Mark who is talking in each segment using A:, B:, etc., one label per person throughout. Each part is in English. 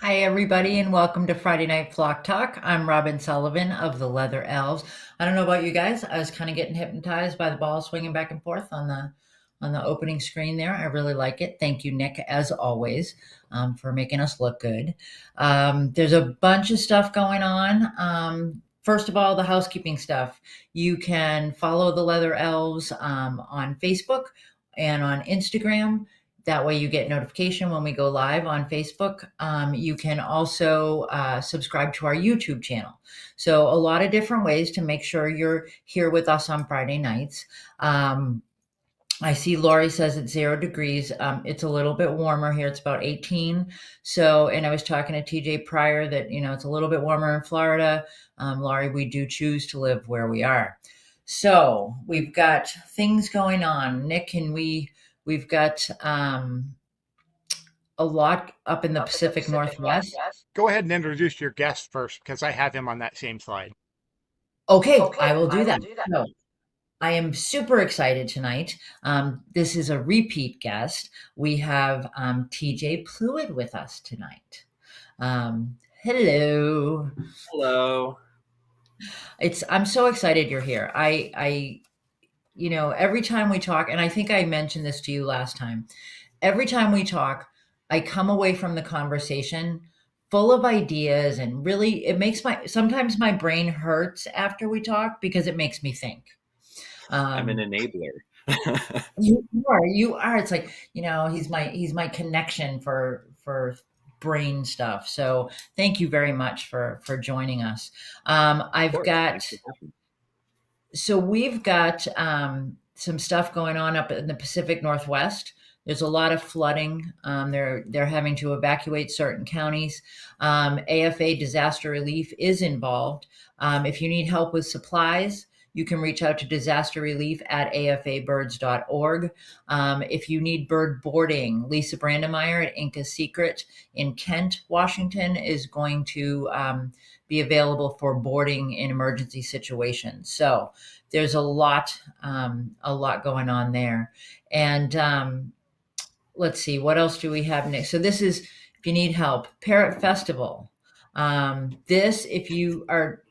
A: Hi, everybody, and welcome to Friday Night Flock Talk. I'm Robin Sullivan of the Leather Elves. I don't know about you guys. I was kind of getting hypnotized by the ball swinging back and forth on the opening screen there. I really like it. Thank you, Nick, as always, for making us look good. There's a bunch of stuff going on. First of all, the housekeeping stuff. You can follow the Leather Elves on Facebook and on Instagram. That way you get notification when we go live on Facebook. You can also subscribe to our YouTube channel. So a lot of different ways to make sure you're here with us on Friday nights. I see Lori says it's 0 degrees. It's a little bit warmer here. It's about 18. So, and I was talking to TJ prior that, it's a little bit warmer in Florida. Laurie, we do choose to live where we are. So we've got things going on. Nick, we've got a lot up in the Pacific Northwest.
B: Go ahead and introduce your guest first because I have him on that same slide.
A: Okay, I will do that. So I am super excited tonight. This is a repeat guest. We have TJ Pluid with us tonight. Hello.
C: Hello.
A: I'm so excited you're here. Every time we talk, and I think I mentioned this to you last time, every time we talk, I come away from the conversation full of ideas, and really sometimes my brain hurts after we talk because it makes me think.
C: I'm an enabler.
A: You are. It's like, he's my connection for brain stuff. So thank you very much for joining us. We've got some stuff going on up in the Pacific Northwest. There's a lot of flooding. They're having to evacuate certain counties. AFA Disaster Relief is involved. If you need help with supplies, you can reach out to disaster relief at afabirds.org. If you need bird boarding, Lisa Brandemeyer at Inca Secret in Kent, Washington, is going to be available for boarding in emergency situations. So there's a lot going on there. And let's see, what else do we have next? So this is, if you need help, Parrot Festival. If you are,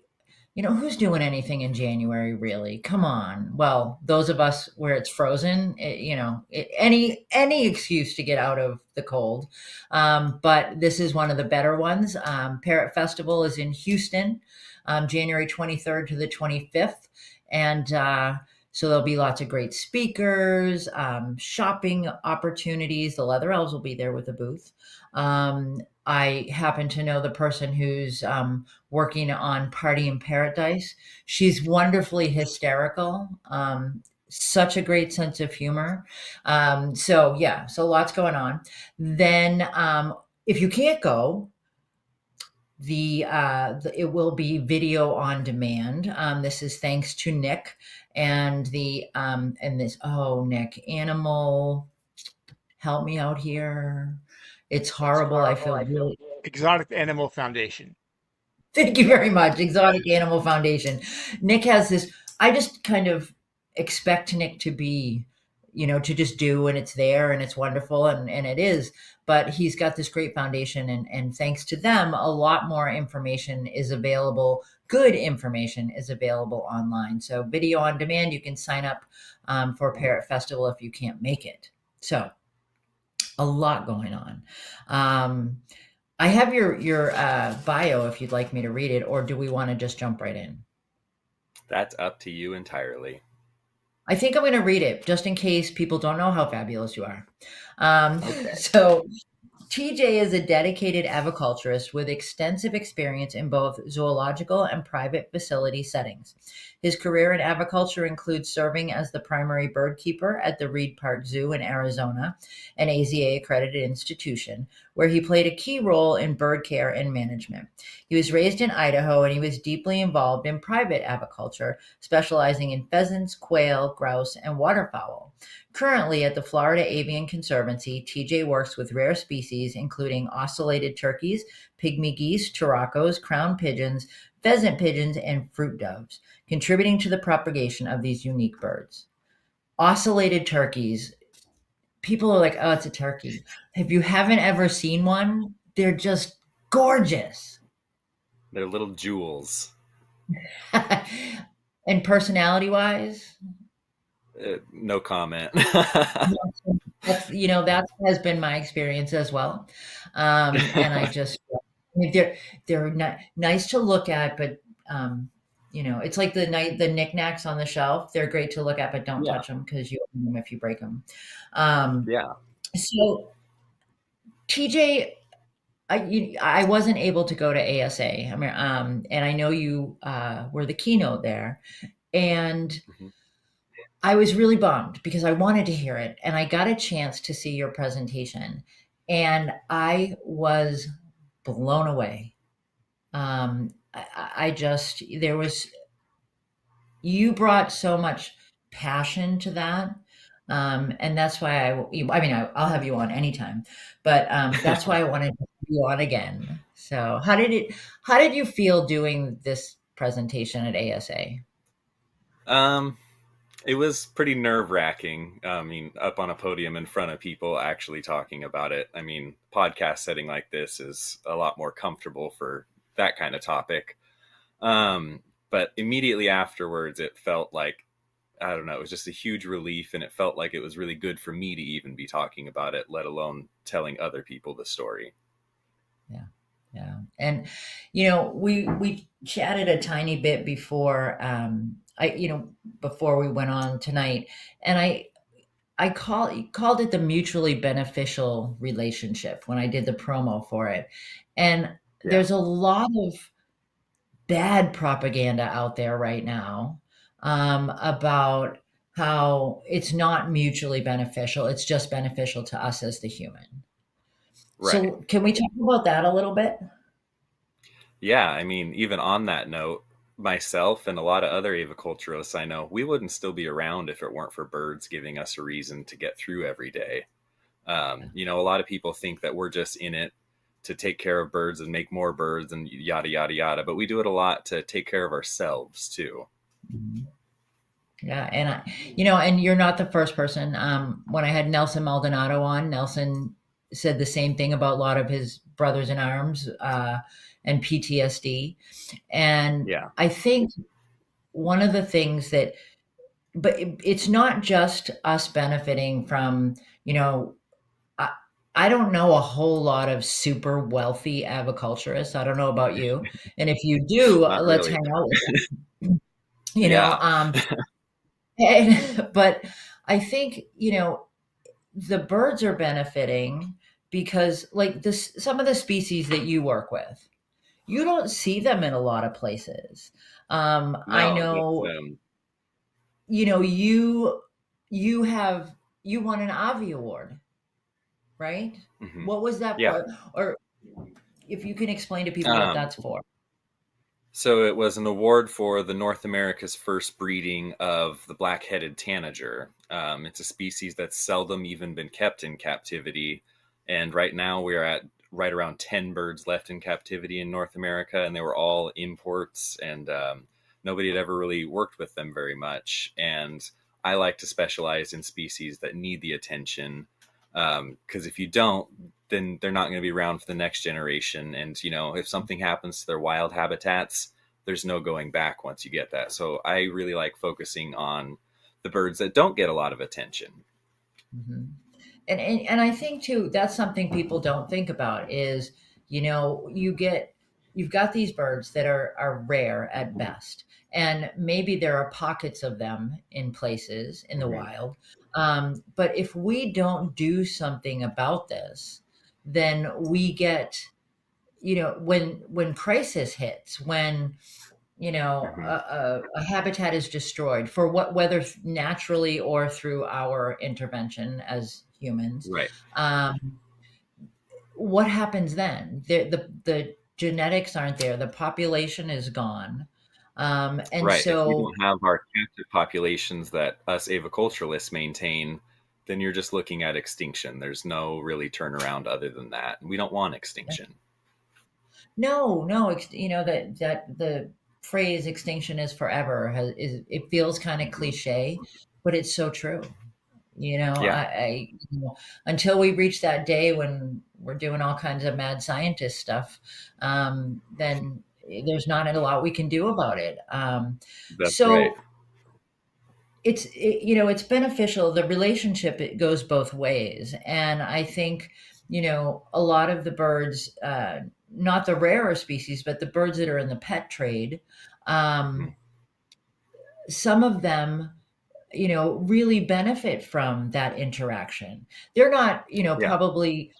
A: who's doing anything in January, really? Come on. Well, those of us where it's frozen, any excuse to get out of the cold. But this is one of the better ones. Parrot Festival is in Houston, January 23rd to the 25th. And so there'll be lots of great speakers, shopping opportunities. The Leather Elves will be there with a booth. I happen to know the person who's working on Party in Paradise. She's wonderfully hysterical. Such a great sense of humor. So lots going on. Then if you can't go, it will be video on demand. This is thanks to Nick and Nick, animal, help me out here. It's horrible. I feel really.
B: Exotic Animal Foundation.
A: Thank you very much. Exotic Animal Foundation. Nick has this. I just kind of expect Nick to be, to just do, and it's there and it's wonderful, and it is. But he's got this great foundation, and thanks to them, a lot more information is available. Good information is available online. So video on demand, you can sign up for Parrot Festival if you can't make it. So a lot going on. I have your bio if you'd like me to read it, or do we want to just jump right in?
C: That's up to you entirely.
A: I think I'm going to read it just in case people don't know how fabulous you are.
C: Okay.
A: So TJ is a dedicated aviculturist with extensive experience in both zoological and private facility settings. His career in aviculture includes serving as the primary bird keeper at the Reed Park Zoo in Arizona, an AZA-accredited institution, where he played a key role in bird care and management. He was raised in Idaho, and he was deeply involved in private aviculture, specializing in pheasants, quail, grouse, and waterfowl. Currently at the Florida Avian Conservancy, TJ works with rare species including ocellated turkeys, pygmy geese, turacos, crown pigeons, pheasant pigeons, and fruit doves, contributing to the propagation of these unique birds. Ocellated turkeys, people are like, oh, it's a turkey. If you haven't ever seen one, they're just gorgeous.
C: They're little jewels.
A: And personality wise,
C: No comment.
A: that's, that has been my experience as well. And I just, I mean, they're nice to look at, but it's like the knickknacks on the shelf. They're great to look at, but don't
C: Yeah.
A: touch them because you open them if you break them. Um,
C: Yeah.
A: so TJ, I wasn't able to go to ASA. I mean, and I know you were the keynote there, and
C: Mhm.
A: I was really bummed because I wanted to hear it, and I got a chance to see your presentation, and I was blown away. I just there was you brought so much passion to that. And that's why I'll have you on anytime, but that's why I wanted to have you on again. So how did you feel doing this presentation at ASA?
C: Um, it was pretty nerve-wracking. I mean, up on a podium in front of people actually talking about it. I mean, podcast setting like this is a lot more comfortable for that kind of topic. But immediately afterwards, it felt like, I don't know, it was just a huge relief, and it felt like it was really good for me to even be talking about it, let alone telling other people the story.
A: Yeah. Yeah. And, we chatted a tiny bit before, before we went on tonight, and I called it the mutually beneficial relationship when I did the promo for it. And
C: Yeah.
A: there's a lot of bad propaganda out there right now, about how it's not mutually beneficial. It's just beneficial to us as the human.
C: Right.
A: So can we talk about that a little bit?
C: Yeah, I mean, even on that note, myself and a lot of other aviculturists I know, we wouldn't still be around if it weren't for birds giving us a reason to get through every day. A lot of people think that we're just in it to take care of birds and make more birds and yada, yada, yada, but we do it a lot to take care of ourselves too.
A: Mhm. Yeah, and you're not the first person. When I had Nelson Maldonado on, Nelson said the same thing about a lot of his brothers in arms, and PTSD. And
C: Yeah.
A: I think one of the things but it's not just us benefiting from, I, I don't know a whole lot of super wealthy aviculturists. I don't know about you. And if you do,
C: Not
A: let's
C: really.
A: hang out with them.
C: Yeah.
A: But I think, the birds are benefiting because like some of the species that you work with, you don't see them in a lot of places. I
C: No, that's
A: know, you have you won an Avi award, right?
C: mhm.
A: What was that
C: Yeah.
A: for? Or if you can explain to people what
C: Um,
A: that's for.
C: so it was an award for the North America's first breeding of the black-headed tanager. It's a species that's seldom even been kept in captivity, and right now we're at right around 10 birds left in captivity in North America, and they were all imports, and nobody had ever really worked with them very much. And I like to specialize in species that need the attention, because if you don't, then they're not going to be around for the next generation. And, if something happens to their wild habitats, there's no going back once you get that. So I really like focusing on the birds that don't get a lot of attention.
A: Hmm. And I think too, that's something people don't think about is, you've got these birds that are rare at best. And maybe there are pockets of them in places in the
C: Mm-hmm.
A: wild. But if we don't do something about this, then we get, when crisis hits, when
C: Mm-hmm.
A: a habitat is destroyed for whether naturally or through our intervention as humans,
C: Right.
A: um, what happens then? The genetics aren't there, the population is gone, and
C: Right. If we
A: so
C: don't have our captive populations that us aviculturalists maintain, then you're just looking at extinction. There's no really turnaround other than that. We don't want extinction.
A: no, that the phrase "extinction is forever" it feels kind of
C: Mm-hmm.
A: cliche, but it's so true.
C: Yeah.
A: Until we reach that day we're doing all kinds of mad scientist stuff, then there's not a lot we can do about it.
C: That's right.
A: So it's beneficial. The relationship, it goes both ways, and I think a lot of the birds, not the rarer species, but the birds that are in the pet trade,
C: Mhm.
A: um, some of them really benefit from that interaction. They're not,
C: Yeah.
A: probably,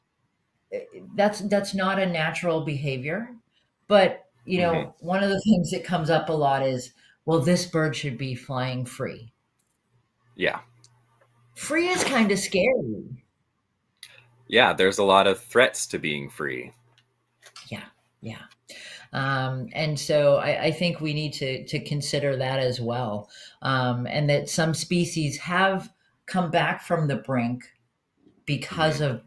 A: that's not a natural behavior, but
C: Hmm.
A: one of the things that comes up a lot is, well, this bird should be flying free.
C: Yeah.
A: Free is kind of scary.
C: Yeah. There's a lot of threats to being free.
A: Yeah, yeah. And so I think we need to consider that as well, and that some species have come back from the brink because
C: Hmm.
A: of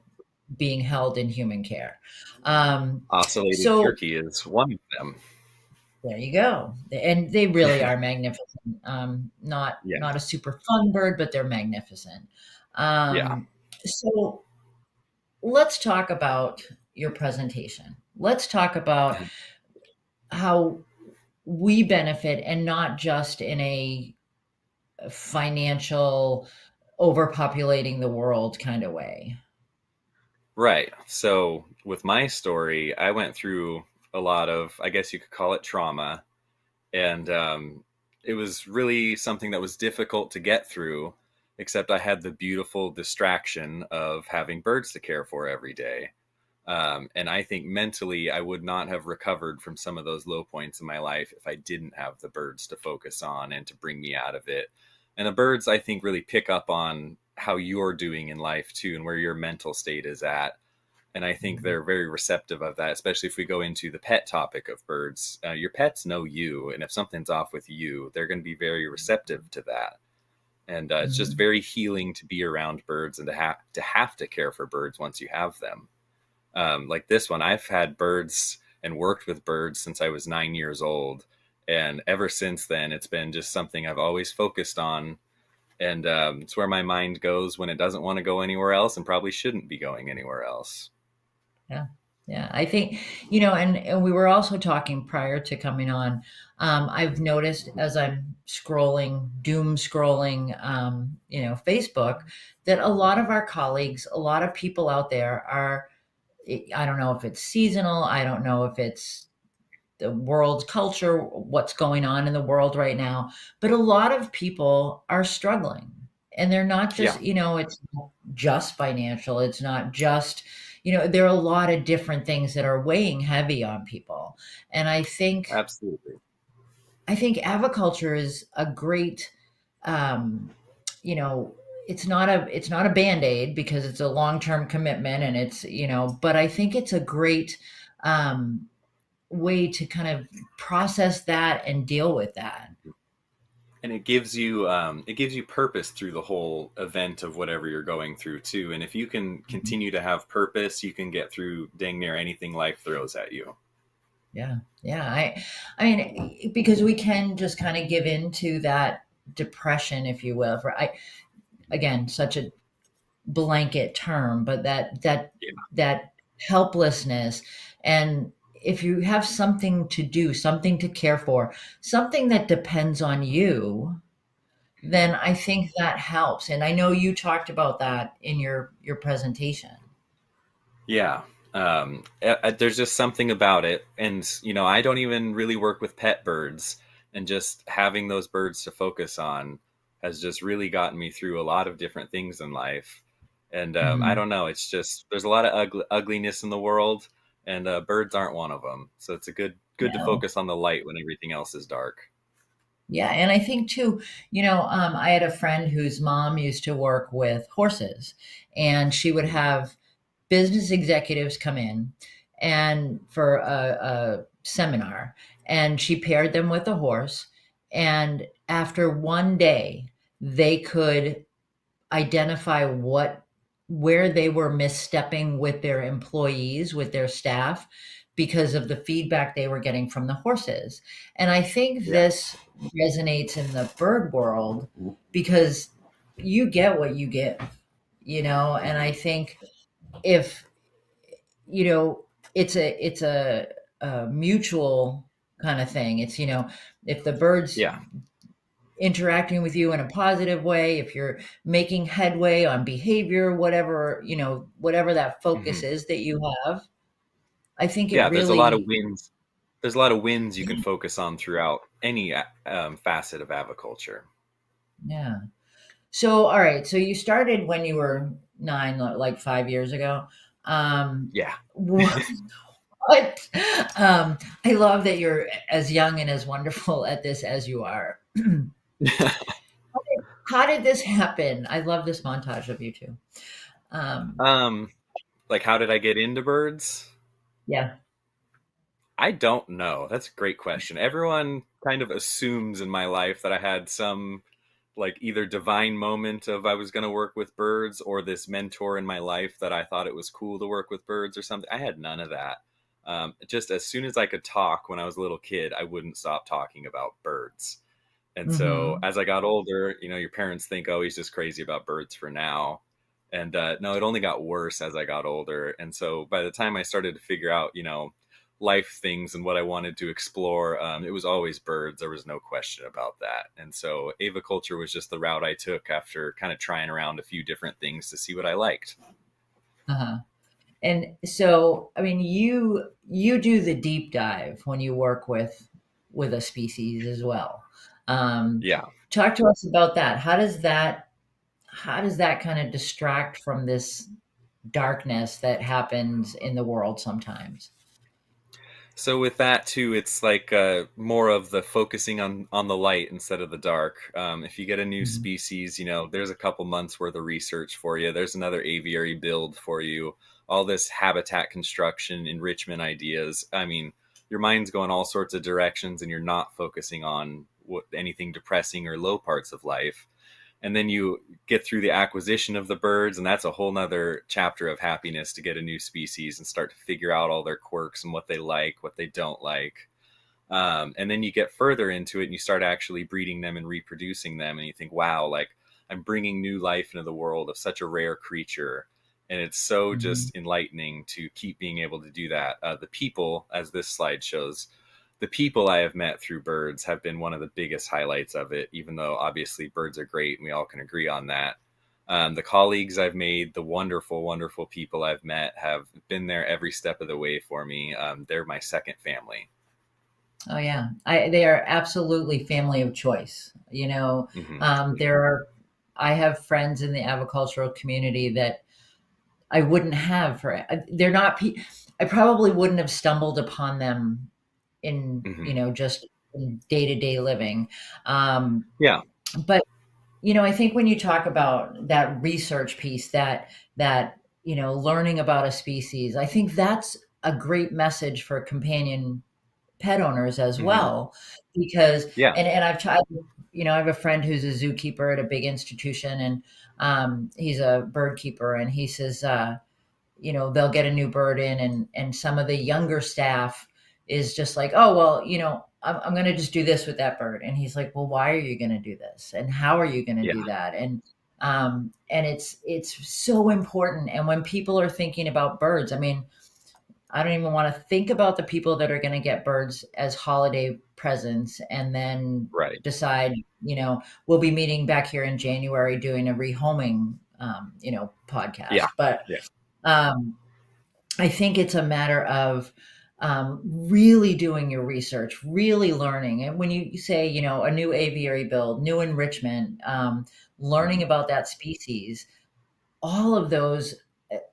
A: being held in human care. Um,
C: Ocellated
A: so
C: turkey is one of them.
A: there you go, and they really are magnificent.
C: Yeah.
A: Not a super fun bird, but they're magnificent.
C: Yeah.
A: So let's talk about your presentation. Let's talk about how we benefit, and not just in a financial overpopulating the world kind of way.
C: Right. So with my story, I went through a lot of, I guess you could call it trauma. And it was really something that was difficult to get through, except I had the beautiful distraction of having birds to care for every day. And I think mentally, I would not have recovered from some of those low points in my life if I didn't have the birds to focus on and to bring me out of it. And the birds, I think, really pick up on how you're doing in life too, and where your mental state is at. And I think they're very receptive of that, especially if we go into the pet topic of birds. Your pets know you, and if something's off with you, they're going to be very receptive to that. And it's just
A: Mhm.
C: very healing to be around birds and to have to care for birds once you have them. Like this one, I've had birds and worked with birds since I was 9 years old, and ever since then, it's been just something I've always focused on. And it's where my mind goes when it doesn't want to go anywhere else, and probably shouldn't be going anywhere else.
A: Yeah. Yeah. I think, and we were also talking prior to coming on. I've noticed as I'm doom scrolling, Facebook, that a lot of our colleagues, a lot of people out there are, I don't know if it's seasonal, I don't know if it's the world's culture, what's going on in the world right now, but a lot of people are struggling. And they're not
C: Yeah,
A: just, it's not just financial, it's not just, there are a lot of different things that are weighing heavy on people. And
C: absolutely.
A: I think aviculture is a great, um, you know, it's not a band-aid, because it's a long-term commitment, and it's, but I think it's a great, um, way to kind of process that and deal with that.
C: And it gives you purpose through the whole event of whatever you're going through too. And if you can continue to have purpose, you can get through dang near anything life throws at you.
A: Yeah. Yeah. I mean, because we can just kind of give in to that depression, if you will, again, such a blanket term, but
C: Yeah,
A: that helplessness. And if you have something to do, something to care for, something that depends on you, then I think that helps. And I know you talked about that in your presentation.
C: yeah. There's just something about it, and I don't even really work with pet birds, and just having those birds to focus on has just really gotten me through a lot of different things in life. And I
A: Mhm.
C: don't know, it's just there's a lot of ugliness in the world, and birds aren't one of them. So it's a good to
A: No.
C: focus on the light when everything else is dark.
A: Yeah, and I think too, I had a friend whose mom used to work with horses, and she would have business executives come in and for a seminar, and she paired them with a horse, and after one day, they could identify where they were misstepping with their employees, with their staff, because of the feedback they were getting from the horses. And I think
C: Yeah,
A: this resonates in the bird world, because you get what you give, and I think if you know, it's a mutual kind of thing. It's, you know, if the bird's
C: Yeah.
A: interacting with you in a positive way, if you're making headway on behavior, whatever, you know, whatever that focus
C: Hmm.
A: is that you have, I think it
C: Yeah. There's a lot of
A: really,
C: wins. There's a lot of wins you can focus on throughout any facet of aviculture.
A: yeah. So, all right. So you started when you were 9, like 5 years ago. Um,
C: Yeah.
A: what, I love that you're as young and as wonderful at this as you are. How did this happen? I love this montage of you two. Um,
C: um, like, how did I get into birds?
A: yeah.
C: I don't know. That's a great question. Everyone kind of assumes in my life that I had some like either divine moment of I was going to work with birds or this mentor in my life that I thought it was cool to work with birds or something. I had none of that. Just as soon as I could talk when I was a little kid, I wouldn't stop talking about birds. And so
A: Hmm.
C: as I got older, you know, your parents think, oh, he's just crazy about birds for now. And no, it only got worse as I got older. And so by the time I started to figure out, you know, life things and what I wanted to explore, it was always birds. There was no question about that. And so aviculture was just the route I took after kind of trying around a few different things to see what I liked.
A: Uh-huh. And so, I mean, you do the deep dive when you work with a species as well. Um,
C: Yeah.
A: Talk to us about that. How does that kind of distract from this darkness that happens in the world sometimes?
C: So with that too, it's like more of the focusing on the light instead of the dark. If you get a new
A: Mhm.
C: species, you know, there's a couple months worth of research for you. There's another aviary build for you. All this habitat construction, enrichment ideas. I mean, your mind's going all sorts of directions, and you're not focusing on anything depressing or low parts of life. And then you get through the acquisition of the birds, and that's a whole nother chapter of happiness to get a new species and start to figure out all their quirks and what they like, what they don't like. And then you get further into it and you start actually breeding them and reproducing them, and you think, wow, like I'm bringing new life into the world of such a rare creature. And it's so
A: Mhm.
C: just enlightening to keep being able to do that. The people, as this slide shows, the people I have met through birds have been one of the biggest highlights of it, even though obviously birds are great and we all can agree on that. The colleagues I've made, the wonderful, wonderful people I've met have been there every step of the way for me. They're my second family.
A: Oh yeah, they are absolutely family of choice. You know,
C: Hmm.
A: there are. I have friends in the agricultural community that I wouldn't have for. They're not. I probably wouldn't have stumbled upon them in,
C: Hmm.
A: you know, just in day to day living. Um,
C: Yeah.
A: but you know, I think when you talk about that research piece, that you know, learning about a species, I think that's a great message for companion pet owners as
C: Hmm.
A: well, because
C: Yeah.
A: and I've tried, you know, I have a friend who's a zookeeper at a big institution, and he's a bird keeper, and he says, you know, they'll get a new bird in, and some of the younger staff is just like, oh well, you know, I'm going to just do this with that bird, and he's like, well, why are you going to do this, and how are you going to
C: Yeah.
A: do that, and it's so important. And when people are thinking about birds, I mean, I don't even want to think about the people that are going to get birds as holiday presents and then
C: Right.
A: decide, you know, we'll be meeting back here in January doing a rehoming, you know,
C: Yeah.
A: podcast. But
C: Yeah.
A: um, I think it's a matter of really doing your research, really learning. And when you say, you know, a new aviary build, new enrichment, learning
C: Hmm.
A: about that species, all of those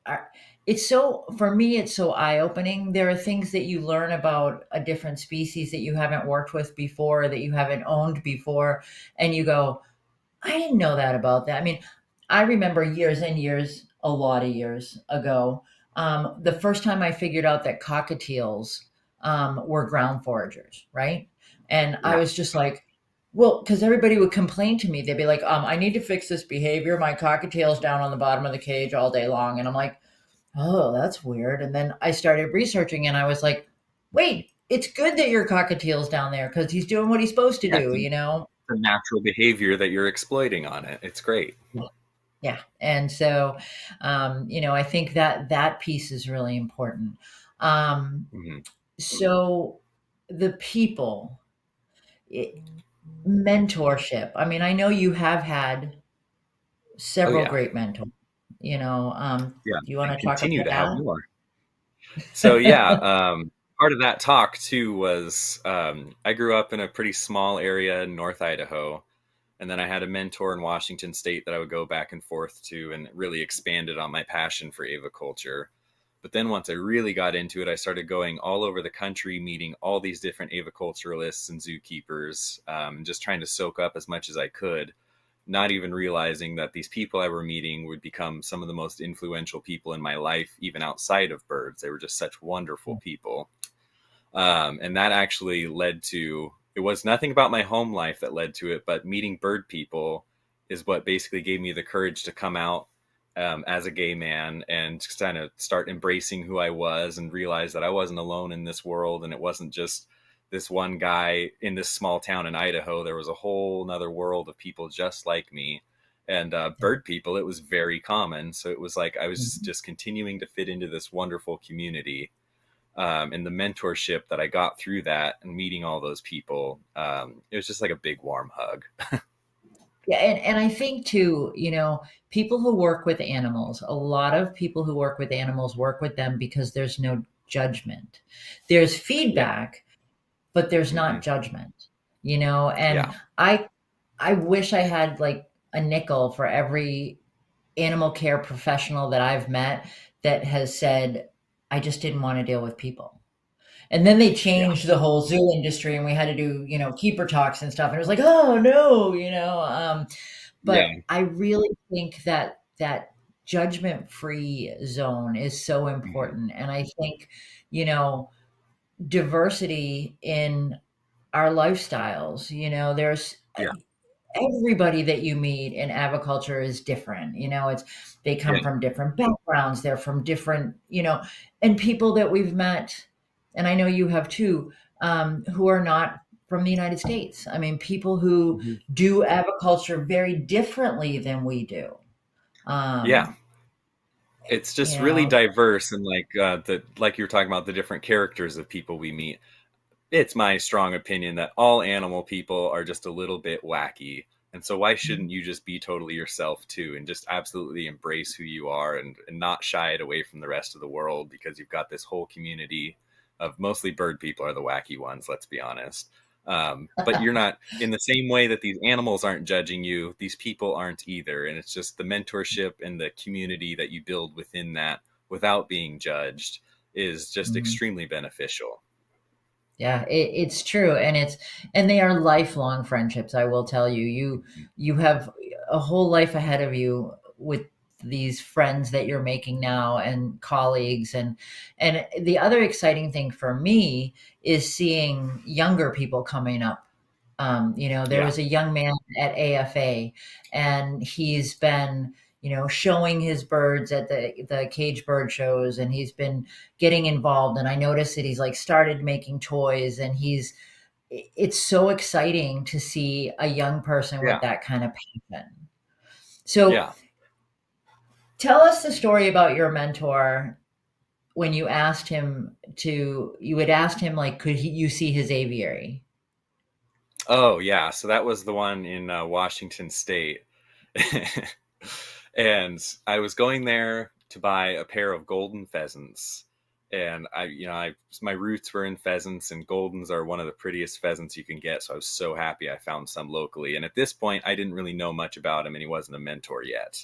A: are, it's so, for me, it's so eye-opening. There are things that you learn about a different species that you haven't worked with before, that you haven't owned before, and you go, I didn't know that about that. I mean, I remember years and years, a lot of years ago, the first time I figured out that cockatiels were ground foragers, right? And I
C: Yeah.
A: was just like, well, because everybody would complain to me. They'd be like, I need to fix this behavior. My cockatiel's down on the bottom of the cage all day long. And I'm like, oh, that's weird. And then I started researching and I was like, wait, it's good that your cockatiel's down there because he's doing what he's supposed to
C: Yeah.
A: do, you know?
C: It's a natural behavior that you're exploiting on it. It's great.
A: Yeah. And so, I think that that piece is really important. Um,
C: Hmm.
A: so the people, i- mentorship. I mean, I know you have had
C: Oh
A: several
C: yeah,
A: great mentors.
C: yeah,
A: Do you want
C: and
A: to talk
C: continue to have
A: about
C: more. So yeah,
A: that?
C: part of that talk too was I grew up in a pretty small area in North Idaho, and then I had a mentor in Washington State that I would go back and forth to, and it really expanded on my passion for aviculture. But then once I really got into it, I started going all over the country, meeting all these different aviculturalists and zookeepers, and just trying to soak up as much as I could, not even realizing that these people I were meeting would become some of the most influential people in my life, even outside of birds. They were just such wonderful people. And that actually led to, it was nothing about my home life that led to it, but meeting bird people is what basically gave me the courage to come out as a gay man and kind of start embracing who I was and realize that I wasn't alone in this world. And it wasn't just this one guy in this small town in Idaho. There was a whole nother world of people just like me. And bird people, it was very common. So it was like I was just continuing to fit into this wonderful community, and the mentorship that I got through that and meeting all those people, it was just like a big warm hug.
A: Yeah, and I think too, people who work with animals, a lot of people who work with animals work with them because there's no judgment. There's
C: Yeah.
A: feedback, but there's
C: Hmm.
A: not judgment, and
C: Yeah.
A: I wish I had like a nickel for every animal care professional that I've met that has said, I just didn't want to deal with people. And then they
C: Yeah.
A: changed the whole zoo industry and we had to do, keeper talks and stuff. And it was like, oh no, but
C: Yeah.
A: I really think that that judgment-free zone is so
C: Hmm.
A: important. And I think, you know, diversity in our lifestyles, there's
C: Yeah.
A: everybody that you meet in aviculture is different. They come
C: Yeah.
A: from different backgrounds, they're from different, and people that we've met, and I know you have too, who are not from the United States. I mean, people who
C: Hmm.
A: do aviculture very differently than we do.
C: Yeah.
A: Um,
C: It's
A: you
C: just really
A: know,
C: diverse, and like you were talking about the different characters of people we meet. It's my strong opinion that all animal people are just a little bit wacky. And so why shouldn't you just be totally yourself too and just absolutely embrace who you are, and not shy it away from the rest of the world, because you've got this whole community of mostly bird people are the wacky ones, let's be honest. But you're not in the same way that these animals aren't judging you, these people aren't either. And it's just the mentorship and the community that you build within that without being judged is just
A: Mhm.
C: extremely beneficial.
A: Yeah, it's true, and they are lifelong friendships. I will tell you, you have a whole life ahead of you with these friends that you're making now and colleagues, and the other exciting thing for me is seeing younger people coming up. There
C: Yeah.
A: was a young man at AFA, and he's been, showing his birds at the cage bird shows, and he's been getting involved. And I noticed that he's like started making toys, and it's so exciting to see a young person with
C: Yeah.
A: that kind of passion. So
C: Yeah.
A: tell us the story about your mentor when you had asked him like, you see his aviary?
C: Oh, yeah. So that was the one in Washington State. And I was going there to buy a pair of golden pheasants. And my roots were in pheasants, and goldens are one of the prettiest pheasants you can get. So I was so happy I found some locally. And at this point, I didn't really know much about him, and he wasn't a mentor yet.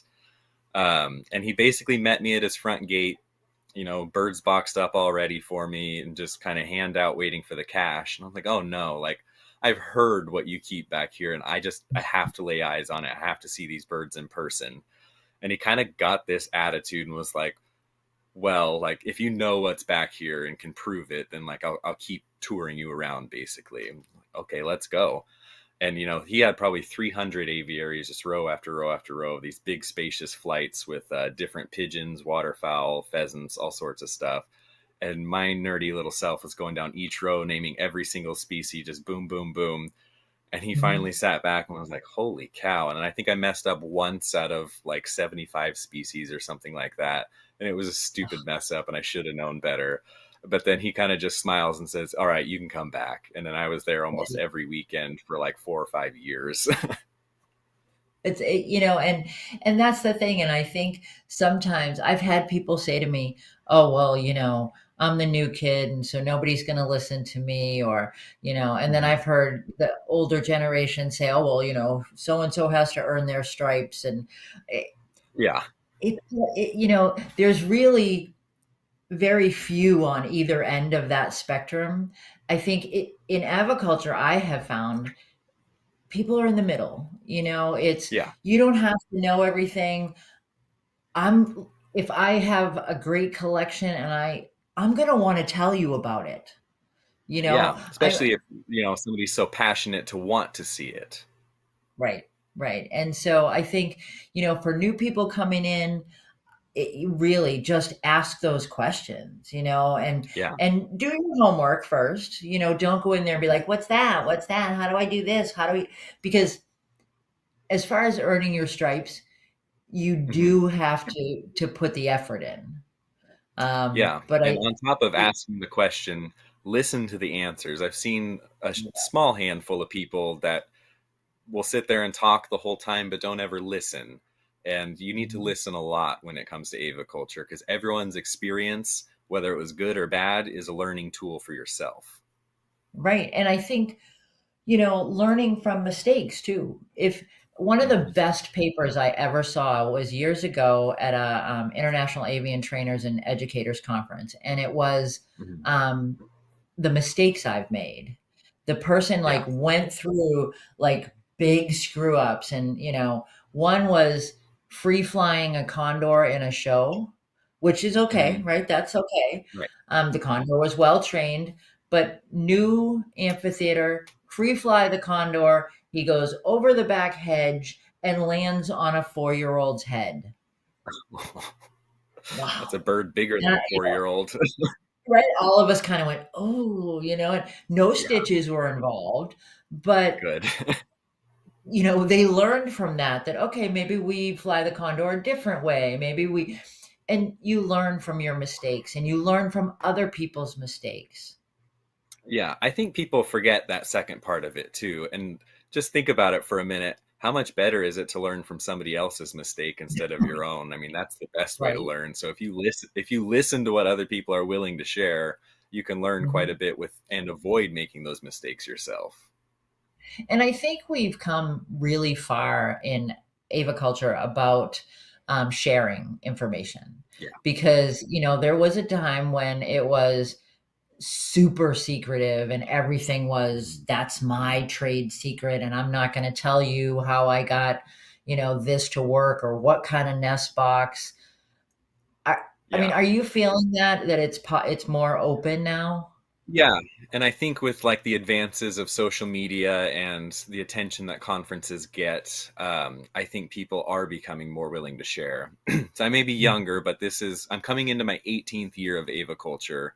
C: And he basically met me at his front gate, birds boxed up already for me, and just kind of hand out waiting for the cash. And I'm like, oh no, like I've heard what you keep back here, and I have to lay eyes on it. I have to see these birds in person. And he kind of got this attitude and was like, well, like if you know what's back here and can prove it, then like I'll keep touring you around basically. I'm like, okay, let's go. And he had probably 300 aviaries, just row after row after row of these big spacious flights with different pigeons, waterfowl, pheasants, all sorts of stuff. And my nerdy little self was going down each row naming every single species, just boom, boom, boom. And he finally
A: Mhm.
C: sat back and was like, holy cow. And I think I messed up once out of like 75 species or something like that. And it was a stupid mess up and I should have known better. But then he kind of just smiles and says, all right, you can come back. And then I was there almost every weekend for like 4 or 5 years.
A: And that's the thing. And I think sometimes I've had people say to me, "Oh, well, I'm the new kid, and so nobody's going to listen to me," or And then
C: Mhm.
A: I've heard the older generation say, "Oh, well, so and so has to earn their stripes," and it,
C: Yeah.
A: there's really very few on either end of that spectrum. I think in aviculture, I have found people are in the middle. It's
C: Yeah.
A: you don't have to know everything. I'm If I have a great collection and I'm going to want to tell you about it.
C: Yeah.
A: I
C: Especially if, somebody's so passionate to want to see it.
A: Right, right. And so I think, for new people coming in, you really just ask those questions,
C: Yeah.
A: and do your homework first. Don't go in there and be like, "What's that? What's that? How do I do this? How do we?" Because as far as earning your stripes, you
C: Hmm.
A: do have to put the effort in.
C: Yeah.
A: But
C: And on top of asking the question, listen to the answers. I've seen a small handful of people that will sit there and talk the whole time, but don't ever listen. And you need to listen a lot when it comes to aviculture because everyone's experience, whether it was good or bad, is a learning tool for yourself.
A: Right. And I think, learning from mistakes too. If One of the
C: Hmm.
A: best papers I ever saw was years ago at a International Avian Trainers and Educators Conference, and it was
C: Hmm.
A: um, the mistakes I've made. The person like
C: Yeah.
A: went through like big screw ups, and one was free flying a condor in a show, which is okay,
C: Hmm.
A: right? That's okay.
C: Right.
A: The condor was well trained, but new amphitheater, free fly the condor. He goes over the back hedge and lands on a 4-year-old's head.
C: That's a
A: Wow.
C: bird bigger
A: And
C: than a 4-year-old.
A: right, all of us kind of went, "Oh," and no
C: Yeah.
A: stitches were involved, but
C: Good.
A: they learned from that okay, maybe we fly the condor a different way, and you learn from your mistakes and you learn from other people's mistakes.
C: Yeah, I think people forget that second part of it too. And just think about it for a minute. How much better is it to learn from somebody else's mistake instead of your own? I mean, that's the best way to
A: Right.
C: learn. So if you listen to what other people are willing to share, you can learn quite a
A: Mhm.
C: bit with and avoid making those mistakes yourself.
A: And I think we've come really far in aviculture about sharing information,
C: Yeah.
A: because there was a time when it was super secretive and everything was, that's my trade secret, and I'm not going to tell you how I got this to work or what kind of nest box. I mean,
C: Yeah.
A: are you feeling that it's more open now?
C: Yeah, and I think with like the advances of social media and the attention that conferences get, I think people are becoming more willing to share. So I may be younger, but I'm coming into my 18th year of aviculture,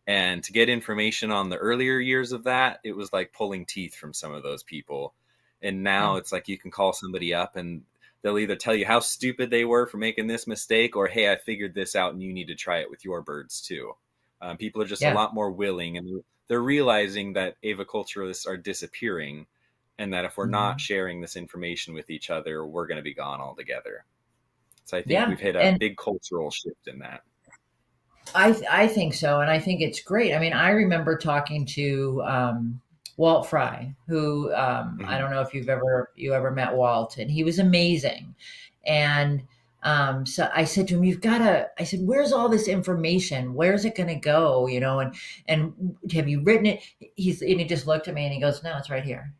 C: and to get information on the earlier years of that, it was like pulling teeth from some of those people. And now
A: Yeah,
C: it's like you can call somebody up and they'll either tell you how stupid they were for making this mistake, or hey, I figured this out and you need to try it with your birds too. People are just a
A: yeah.
C: lot more willing, and they're realizing that aviculturists are disappearing, and that if we're not
A: Mhm.
C: sharing this information with each other, we're going to be gone altogether. So I think
A: Yeah,
C: we've hit a
A: and
C: big cultural shift in that.
A: I think so, and I think it's great. I mean, I remember talking to Walt Fry, who I
C: Hmm.
A: don't know if you ever met Walt, and he was amazing. And so I said to him, "You've got to." I said, "Where's all this information? Where's it going to go? And have you written it?" And he just looked at me and he goes, "No, it's right here."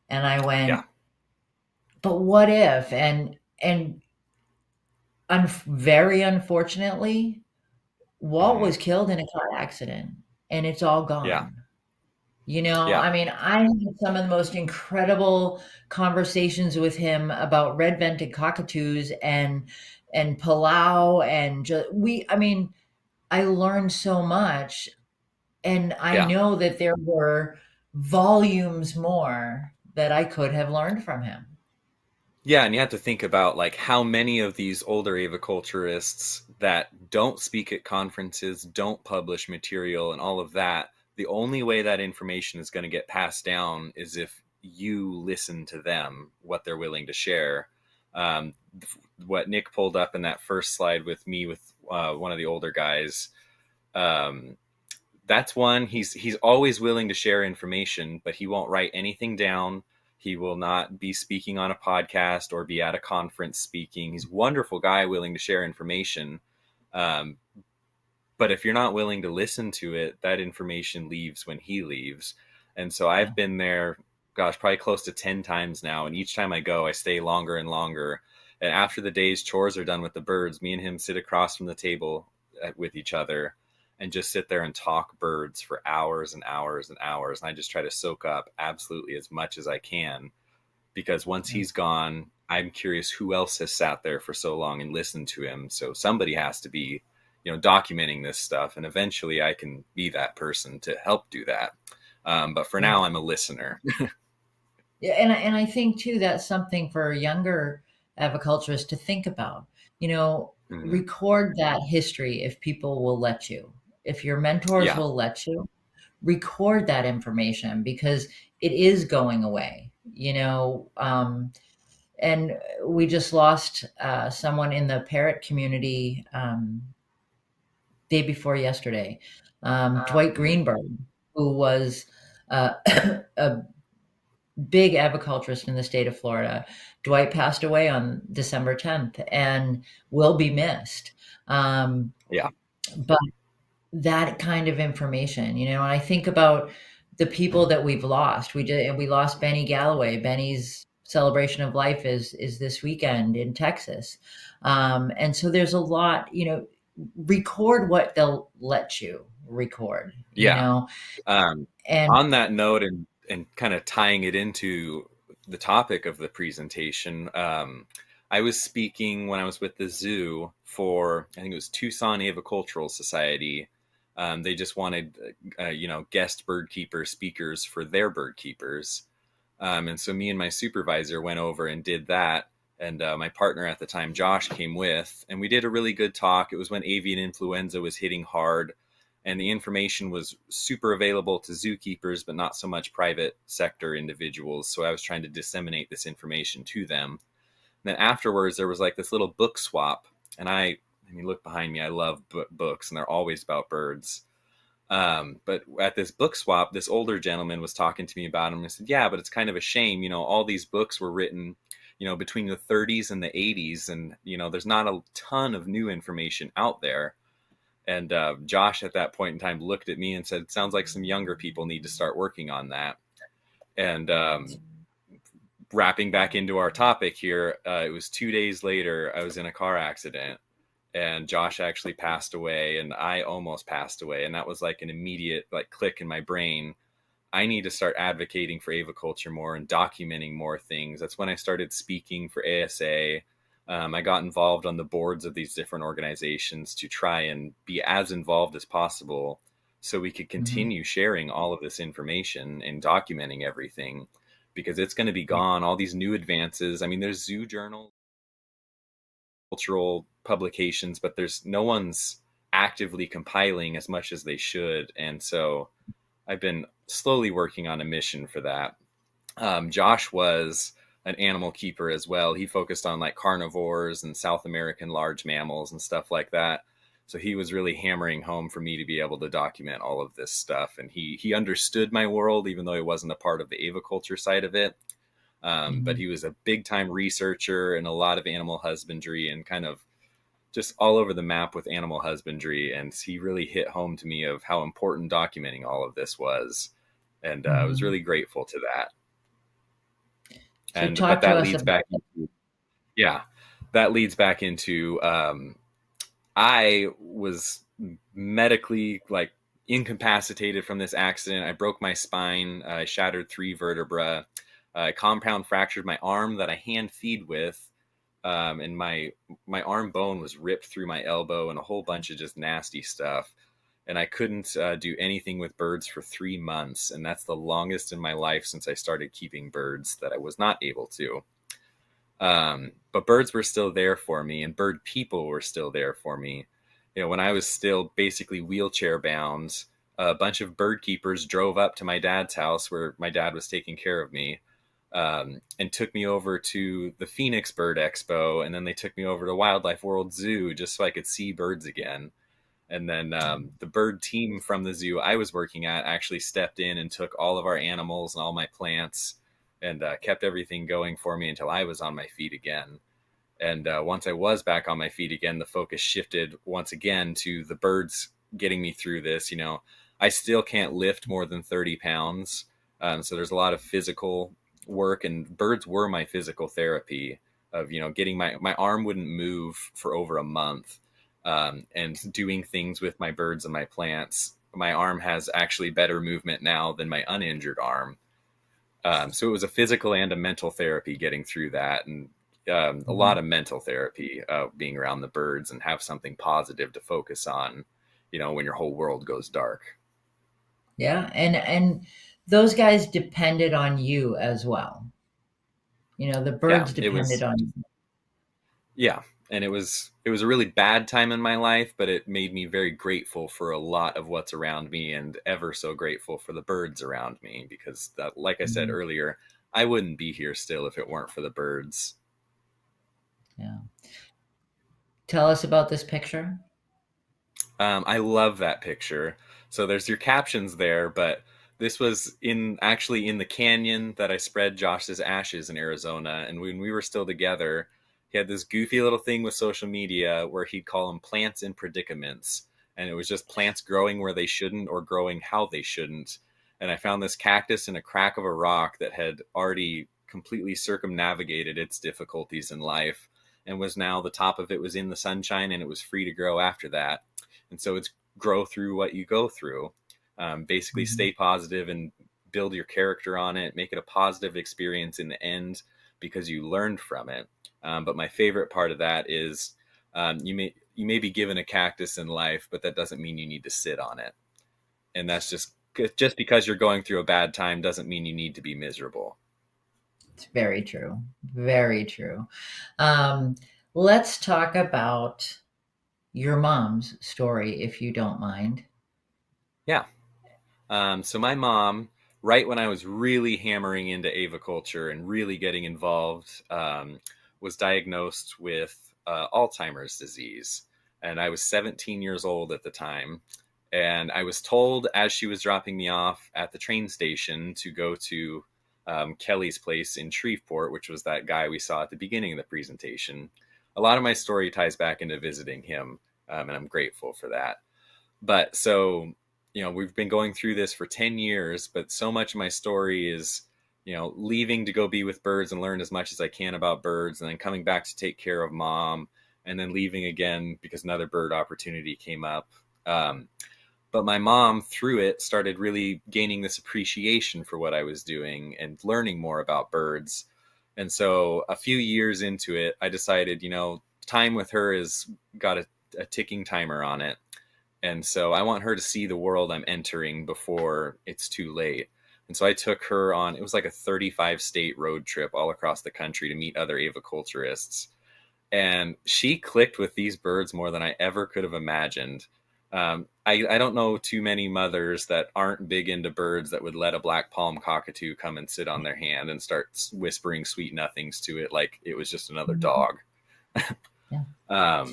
A: And I
C: Yeah.
A: went, "But what if?" And very unfortunately, Walt
C: Hmm.
A: was killed in a car accident, and it's all
C: Yeah.
A: gone.
C: Yeah.
A: I mean, I had some of the most incredible conversations with him about red-vented cockatoos and Palau, and I mean, I learned so much, and I
C: Yeah.
A: know that there were volumes more. that I could have learned from him.
C: Yeah, and you have to think about like how many of these older aviculturists that don't speak at conferences, don't publish material and all of that, the only way that information is going to get passed down is if you listen to them, what they're willing to share. Um, what Nick pulled up in that first slide with me with one of the older guys, um, that's one. He's always willing to share information, but he won't write anything down. He will not be speaking on a podcast or be at a conference speaking. He's a wonderful guy, willing to share information. Um, but if you're not willing to listen to it, that information leaves when he leaves. And so
A: Yeah.
C: I've been there, gosh, probably close to 10 times now. And each time I go, I stay longer and longer. And after the day's chores are done with the birds, me and him sit across from the table with each other and just sit there and talk birds for hours and hours and hours. And I just try to soak up absolutely as much as I can, because once he's gone, I'm curious who else has sat there for so long and listened to him. So somebody has to be, documenting this stuff. And eventually I can be that person to help do that. But for now, I'm a listener.
A: Yeah, and I think too that's something for younger aviculturists to think about.
C: Mhm.
A: Record that history if people will let you. If your mentors
C: Yeah.
A: will let you, record that information because it is going away. And we just lost someone in the parrot community day before yesterday, Dwight
C: Mhm.
A: Greenberg, who was uh, a big aviculturist in the state of Florida. Dwight passed away on December 10th and will be missed.
C: Yeah.
A: But that kind of information, and I think about the people that we've lost. We lost Benny Galloway. Benny's celebration of life is this weekend in Texas. And so there's a lot, record what they'll let you record,
C: Yeah. Um,
A: and
C: on that note, and kind of tying it into the topic of the presentation, I was speaking when I was with the zoo for, I think it was Tucson Avicultural Society. They just wanted, guest bird keeper speakers for their bird keepers. And so me and my supervisor went over and did that. And my partner at the time, Josh, came with, and we did a really good talk. It was when avian influenza was hitting hard, and the information was super available to zookeepers, but not so much private sector individuals. So I was trying to disseminate this information to them. And then afterwards, there was like this little book swap. And I mean, look behind me, I love books, and they're always about birds. But at this book swap, this older gentleman was talking to me about him. I said, yeah, but it's kind of a shame. All these books were written, between the 30s and the 80s. And, there's not a ton of new information out there. And Josh at that point in time looked at me and said, sounds like some younger people need to start working on that. And wrapping back into our topic here, it was 2 days later, I was in a car accident, and Josh actually passed away, and I almost passed away. And that was like an immediate click in my brain. I need to start advocating for aviculture more and documenting more things. That's when I started speaking for ASA. I got involved on the boards of these different organizations to try and be as involved as possible so we could continue sharing all of this information and documenting everything, because it's going to be gone. All these new advances. I mean, there's zoo journals, cultural publications, but there's no one's actively compiling as much as they should. And so I've been slowly working on a mission for that. Josh was an animal keeper as well. He focused on carnivores and South American large mammals and stuff like that. So he was really hammering home for me to be able to document all of this stuff. And he understood my world, even though he wasn't a part of the aviculture side of it. But he was a big time researcher in a lot of animal husbandry and kind of just all over the map with animal husbandry. And he really hit home to me of how important documenting all of this was. And I was really grateful to that.
A: So
C: But
A: talk to
C: that
A: us
C: leads
A: about
C: back into, I was medically incapacitated from this accident. I broke my spine. I shattered 3 vertebrae. I compound fractured my arm that I hand feed with. And my arm bone was ripped through my elbow and a whole bunch of just nasty stuff. and I couldn't do anything with birds for 3 months. And that's the longest in my life since I started keeping birds that I was not able to. But birds were still there for me, and bird people were still there for me. When I was still basically wheelchair bound, a bunch of bird keepers drove up to my dad's house where my dad was taking care of me, and took me over to the Phoenix Bird Expo, and then they took me over to Wildlife World Zoo just so I could see birds again. And then the bird team from the zoo I was working at actually stepped in and took all of our animals and all my plants, and kept everything going for me until I was on my feet again. And once I was back on my feet again, the focus shifted once again to the birds getting me through this. I still can't lift more than 30 pounds. So there's a lot of physical work, and birds were my physical therapy of, getting my arm wouldn't move for over a month. And doing things with my birds and my plants, my arm has actually better movement now than my uninjured arm. So it was a physical and a mental therapy getting through that, and a lot of mental therapy, being around the birds and have something positive to focus on, when your whole world goes dark.
A: Yeah, and those guys depended on you as well. The
C: Yeah,
A: birds
C: it was.
A: depended on you.
C: Yeah, and it was a really bad time in my life, but it made me very grateful for a lot of what's around me, and ever so grateful for the birds around me, because that, like I said
A: Mhm.
C: earlier, I wouldn't be here still if it weren't for the birds.
A: Yeah. Tell us about this picture.
C: I love that picture. So there's your captions there, but this was actually in the canyon that I spread Josh's ashes in Arizona. And when we were still together, he had this goofy little thing with social media where he'd call them plants in predicaments. And it was just plants growing where they shouldn't or growing how they shouldn't. And I found this cactus in a crack of a rock that had already completely circumnavigated its difficulties in life, and was now, the top of it was in the sunshine, and it was free to grow after that. And so it's grow through what you go through. Basically,
A: Mhm.
C: stay positive and build your character on it. Make it a positive experience in the end because you learned from it. But my favorite part of that is, you may be given a cactus in life, but that doesn't mean you need to sit on it. And that's just because you're going through a bad time doesn't mean you need to be miserable.
A: It's very true. Very true. Um, let's talk about your mom's story, if you don't mind.
C: Yeah. So my mom, right when I was really hammering into aviculture and really getting involved, was diagnosed with Alzheimer's disease. And I was 17 years old at the time. And I was told as she was dropping me off at the train station to go to Kelly's place in Shreveport, which was that guy we saw at the beginning of the presentation. A lot of my story ties back into visiting him, and I'm grateful for that. But so, we've been going through this for 10 years, but so much of my story is, leaving to go be with birds and learn as much as I can about birds, and then coming back to take care of mom, and then leaving again because another bird opportunity came up. But my mom, through it, started really gaining this appreciation for what I was doing and learning more about birds. And so a few years into it, I decided, time with her has got a ticking timer on it. And so I want her to see the world I'm entering before it's too late. And so I took her on, it was like a 35 state road trip all across the country to meet other aviculturists. And she clicked with these birds more than I ever could have imagined. I don't know too many mothers that aren't big into birds that would let a black palm cockatoo come and sit on their hand and start whispering sweet nothings to it like it was just another
A: Mhm.
C: dog.
A: Yeah.